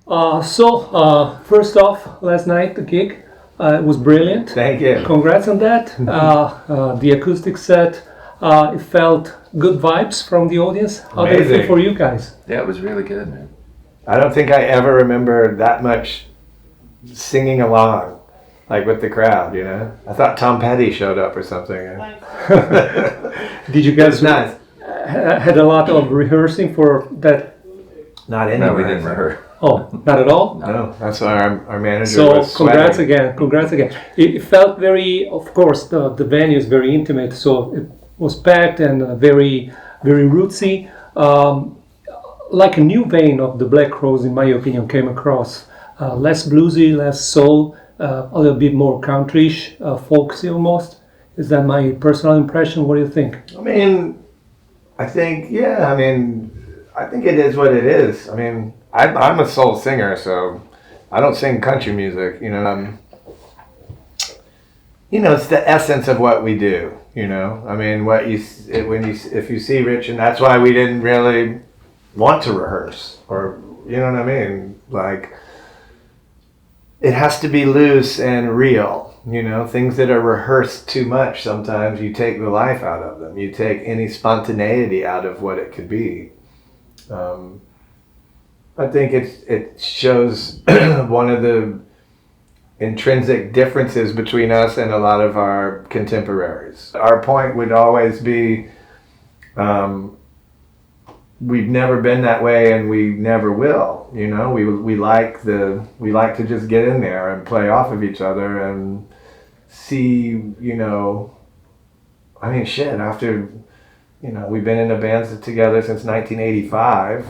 First off, last night the gig was brilliant. Thank you. Congrats on that. The acoustic set, it felt good vibes from the audience. How did it feel for you guys? Yeah, it was really good, man. I don't think I ever remember that much singing along, like with the crowd, you know? I thought Tom Petty showed up or something. Did you guys nice. Had a lot of rehearsing for that? Not any. No, we didn't rehearse. Oh, not at all? No, that's why our manager So was sweating. congrats again. It felt very, of course, the venue is very intimate, so it was packed and very, very rootsy. Like a new vein of the Black Crowes, in my opinion, came across. Less bluesy, less soul, a little bit more countryish, folksy almost. Is that my personal impression? What do you think? I think it is what it is. I'm a soul singer, so I don't sing country music, you know. It's the essence of what we do, you know. If you see Rich, and that's why we didn't really want to rehearse, or you know what I mean. Like, it has to be loose and real, you know. Things that are rehearsed too much, sometimes you take the life out of them. You take any spontaneity out of what it could be. I think it shows one of the intrinsic differences between us and a lot of our contemporaries. Our point would always be, we've never been that way and we never will, you know. We like to just get in there and play off of each other and see, you know, after, you know, we've been in a band together since 1985.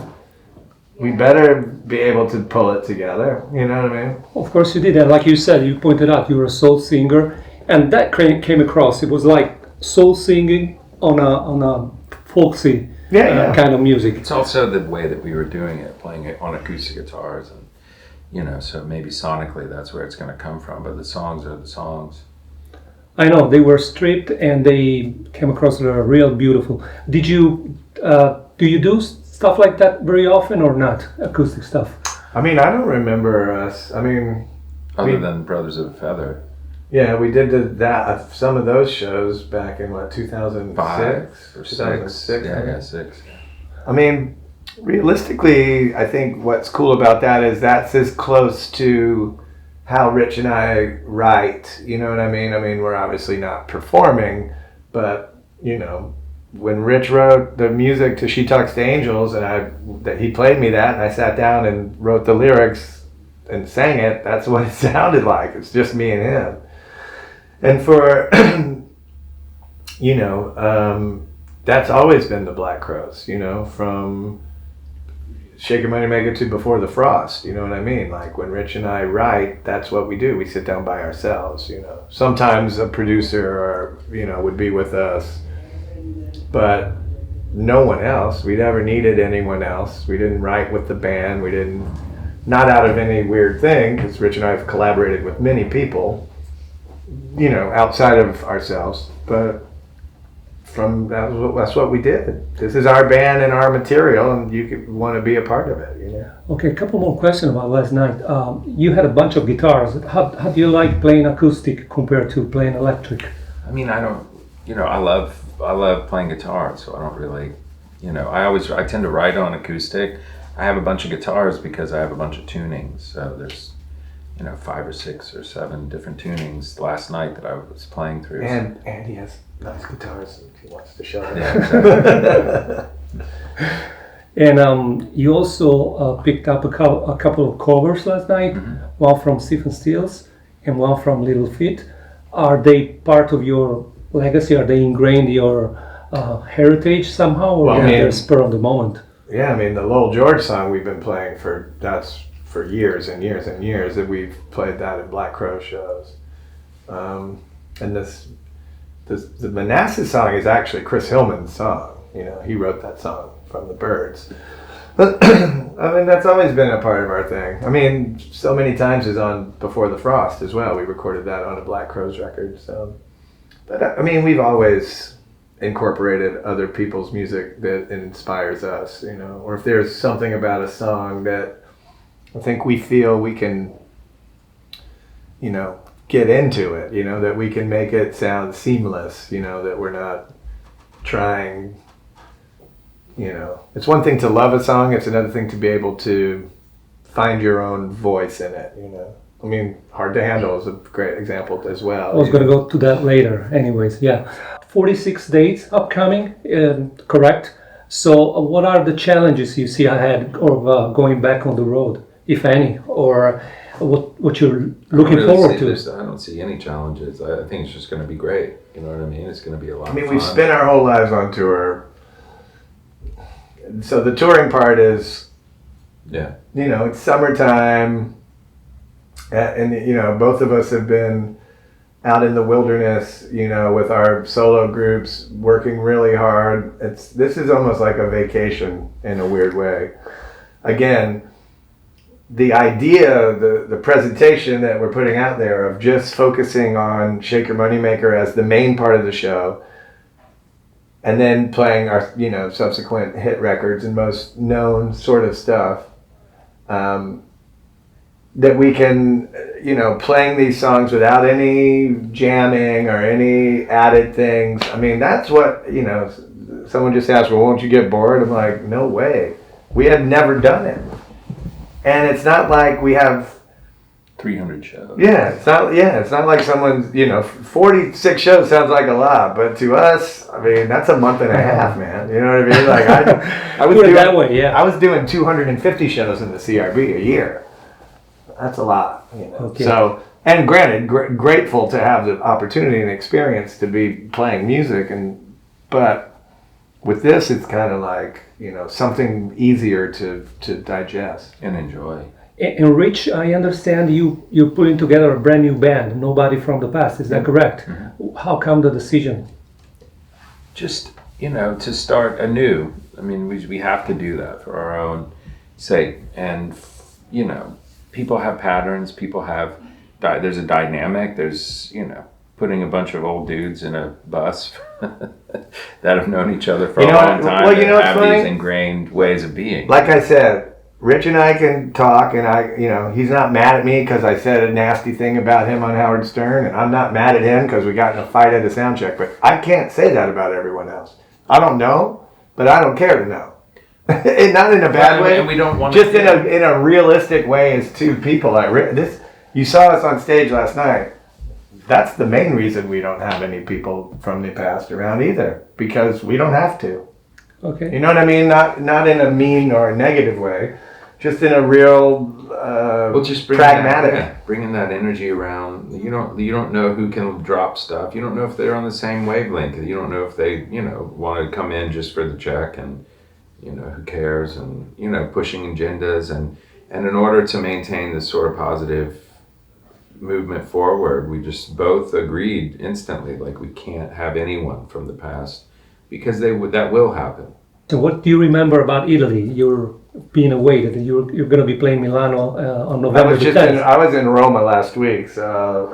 We better be able to pull it together, you know what I mean? Of course you did, and like you said, you pointed out you were a soul singer, and that came across. It was like soul singing on a folksy kind of music. It's also the way that we were doing it, playing it on acoustic guitars, and you know, so maybe sonically that's where it's going to come from. But the songs are the songs. I know they were stripped, and they came across real beautiful. Did you do you do stuff like that very often or not? Acoustic stuff. I don't remember us. Other than Brothers of a Feather. Yeah, we did some of those shows back in 2006 or 2006. Yeah, 6. Realistically, I think what's cool about that is that's as close to how Rich and I write. You know what I mean? We're obviously not performing, but you know, when Rich wrote the music to She Talks to Angels, and he played me that, and I sat down and wrote the lyrics and sang it, that's what it sounded like. It's just me and him. And for, you know, that's always been the Black Crowes, you know, from Shake Your Money, Make It to Before the Frost, you know what I mean? Like, when Rich and I write, that's what we do. We sit down by ourselves, you know. Sometimes a producer or, you know, would be with us, but no one else. We never needed anyone else. We didn't write with the band. We didn't, not out of any weird thing, because Rich and I have collaborated with many people, you know, outside of ourselves, but that's what we did. This is our band and our material, and you want to be a part of it, you know. Okay, a couple more questions about last night. You had a bunch of guitars. How do you like playing acoustic compared to playing electric? I love playing guitar, so I don't really, you know, I tend to write on acoustic. I have a bunch of guitars because I have a bunch of tunings. So there's, you know, 5 or 6 or 7 different tunings last night that I was playing through. And he has nice guitars if he wants to show them. Yeah, exactly. And you also picked up a couple of covers last night, one from Stephen Stills and one from Little Feat. Are they part of your legacy? Are they ingrained in your heritage somehow, or they're spur of the moment? Yeah, the Lowell George song we've been playing for years and years and years, that we've played that in Black Crow shows. And the Manassas song is actually Chris Hillman's song. You know, he wrote that song from the Byrds. But that's always been a part of our thing. So many times is on Before the Frost as well. We recorded that on a Black Crowes record. So, but we've always incorporated other people's music that inspires us, you know, or if there's something about a song that I think we feel we can, get into it, that we can make it sound seamless, that we're not trying, it's one thing to love a song, it's another thing to be able to find your own voice in it, I mean, Hard to Handle is a great example as well. I was going to go to that later anyways, yeah. 46 dates upcoming, correct? So what are the challenges you see ahead of going back on the road, if any, or what you're looking forward to? I don't see any challenges. I think it's just going to be great. You know what I mean? It's going to be a lot of fun. We've spent our whole lives on tour. So the touring part is, it's summertime, and both of us have been out in the wilderness, with our solo groups, working really hard. This is almost like a vacation in a weird way. Again, the idea, the presentation that we're putting out there of just focusing on Shake Your Moneymaker as the main part of the show, and then playing our, subsequent hit records and most known sort of stuff, that we can, playing these songs without any jamming or any added things. I mean, that's what, someone just asked, well, won't you get bored? I'm like, no way. We have never done it. And it's not like we have 300 shows. Yeah, it's not like someone's, 46 shows sounds like a lot, but to us, I mean, that's a month and a half, man. You know what I mean? Like I was doing that way, yeah. I was doing 250 shows in the CRB a year. That's a lot, Okay. So, and granted, grateful to have the opportunity and experience to be playing music, but with this, it's kind of like, something easier to digest and enjoy. And Rich, I understand you're putting together a brand new band, Nobody from the Past. Is that correct? Mm-hmm. How come the decision? Just, to start anew. I mean, we have to do that for our own sake. And, people have patterns. People have, there's a dynamic. There's, putting a bunch of old dudes in a bus that have known each other for a long time and have these ingrained ways of being. Like I said, Rich and I can talk, and he's not mad at me because I said a nasty thing about him on Howard Stern, and I'm not mad at him because we got in a fight at a sound check, but I can't say that about everyone else. I don't know, but I don't care to know. And not in a bad way. And we don't want just in a realistic way as two people. You saw us on stage last night. That's the main reason we don't have any people from the past around either, because we don't have to. Okay. You know what I mean? Not in a mean or a negative way, just in a real just pragmatic. Bringing that energy around. You don't know who can drop stuff. You don't know if they're on the same wavelength. You don't know if they want to come in just for the check and who cares, and pushing agendas, and in order to maintain this sort of positive movement forward, we just both agreed instantly, like, we can't have anyone from the past, because that will happen. So what do you remember about Italy? You're being away, that you're going to be playing Milano on November 10th. I was in Roma last week, so...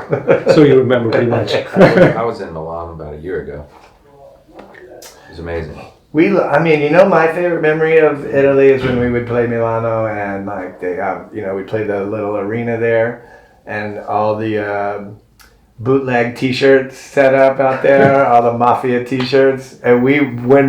So you remember pretty much. I was in Milan about a year ago. It was amazing. My favorite memory of Italy is when we would play Milano, and like they have, we played the little arena there, and all the bootleg T-shirts set up out there, all the mafia T-shirts, and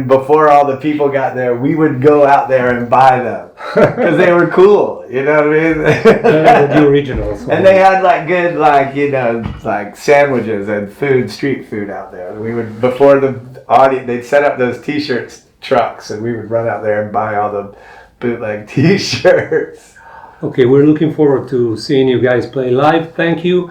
before all the people got there, we would go out there and buy them because they were cool. You know what I mean? The originals. And they had like good, like sandwiches and street food out there. We would, before the audience, they'd set up those T-shirts trucks, and we would run out there and buy all the bootleg T-shirts. Okay, we're looking forward to seeing you guys play live. Thank you.